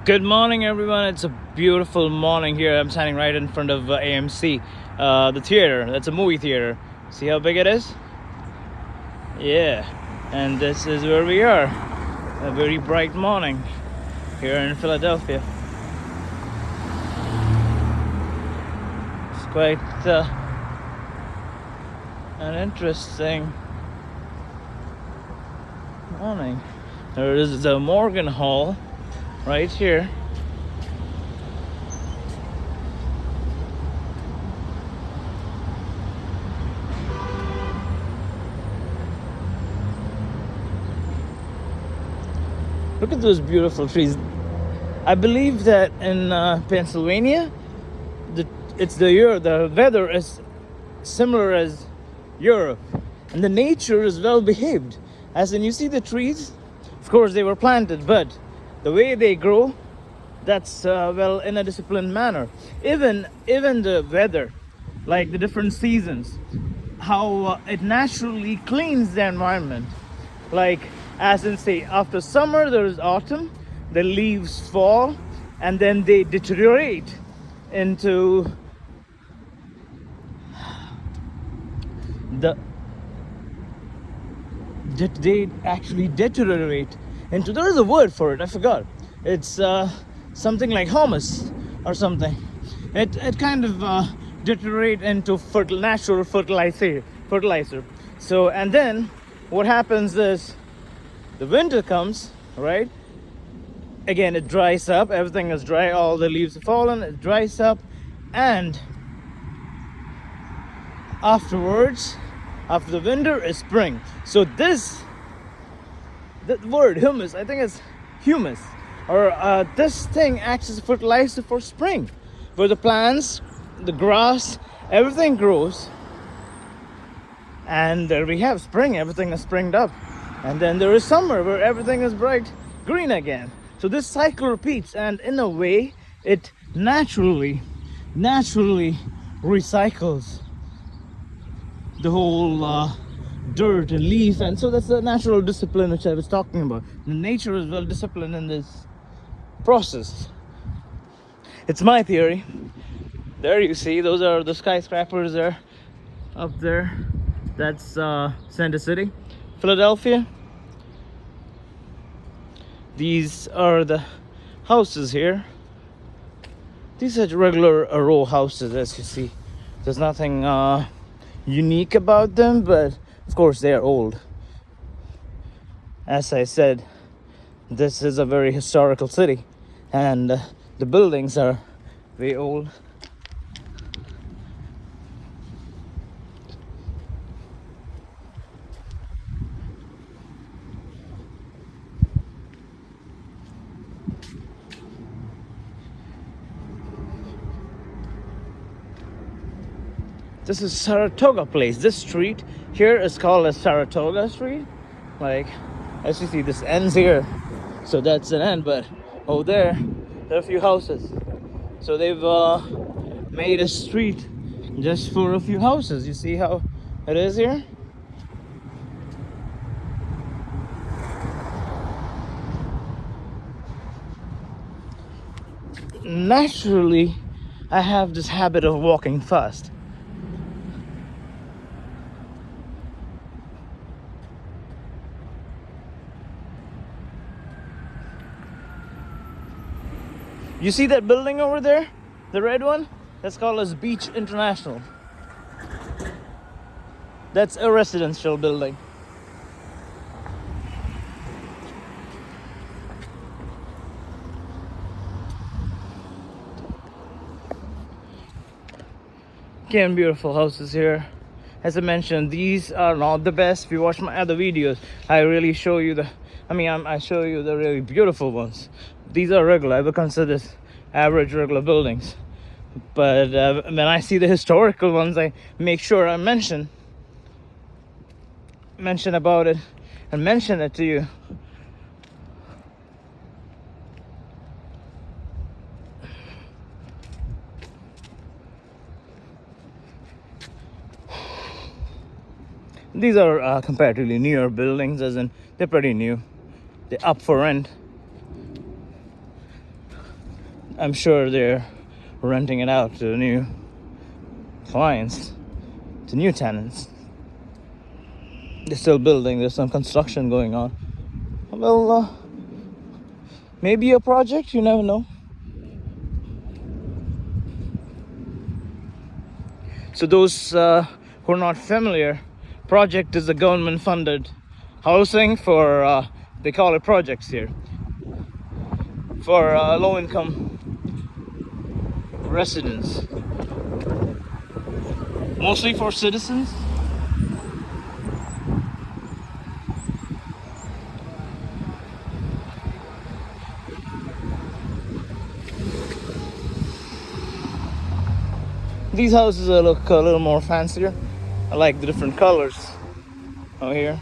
Good morning, everyone. It's a beautiful morning here. I'm standing right in front of AMC, the theater. That's a movie theater. See how big it is? Yeah. And this is where we are. A very bright morning here in Philadelphia. It's quite an interesting morning. There is the Morgan Hall right here. Look at those beautiful trees. I believe that in Pennsylvania, the weather is similar as Europe, and the nature is well behaved. As in, you see the trees. Of course, they were planted, but the way they grow, that's well in a disciplined manner. Even the weather, like the different seasons, how it naturally cleans the environment. Like, as in, say, after summer there is autumn, the leaves fall, and then they deteriorate into the they actually deteriorate into, there is a word for it, I forgot. It's something like humus or something. It kind of deteriorate into natural fertilizer. So, and then what happens is the winter comes, right? Again, it dries up, everything is dry, all the leaves have fallen, it dries up, and afterwards, after the winter, is spring. So the word humus, I think it's humus, or this thing acts as a fertilizer for spring, where the plants, the grass, everything grows, and there we have spring, everything is springed up, and then there is summer where everything is bright green again. So this cycle repeats, and in a way it naturally recycles the whole dirt and leaf. And so that's the natural discipline which I was talking about. The nature is well disciplined in this process. It's my theory. There you see, those are the skyscrapers there, up there. That's Center City, Philadelphia. These are the houses here. These are regular row houses, as you see. There's nothing unique about them, but of course they are old. As I said, this is a very historical city, and the buildings are very old. This is Saratoga Place. This street here is called as Saratoga Street. Like, as you see, this ends here, so that's an end. But over there are a few houses. So they've made a street just for a few houses. You see how it is here? Naturally, I have this habit of walking fast. You see that building over there? The red one? That's called as Beach International. That's a residential building. Again, beautiful houses here. As I mentioned, these are not the best. If you watch my other videos, I really show you I show you the really beautiful ones. These are regular. I would consider this average regular buildings. But when I see the historical ones, I make sure I mention about it and mention it to you. These are comparatively newer buildings, as in they're pretty new. They're up for rent. I'm sure they're renting it out to new clients, to new tenants. They're still building, there's some construction going on. Well, maybe a project, you never know. So those who are not familiar, project is a government funded housing for, they call it projects here, for low income residents, mostly for citizens. These houses look a little more fancier. I like the different colors out here.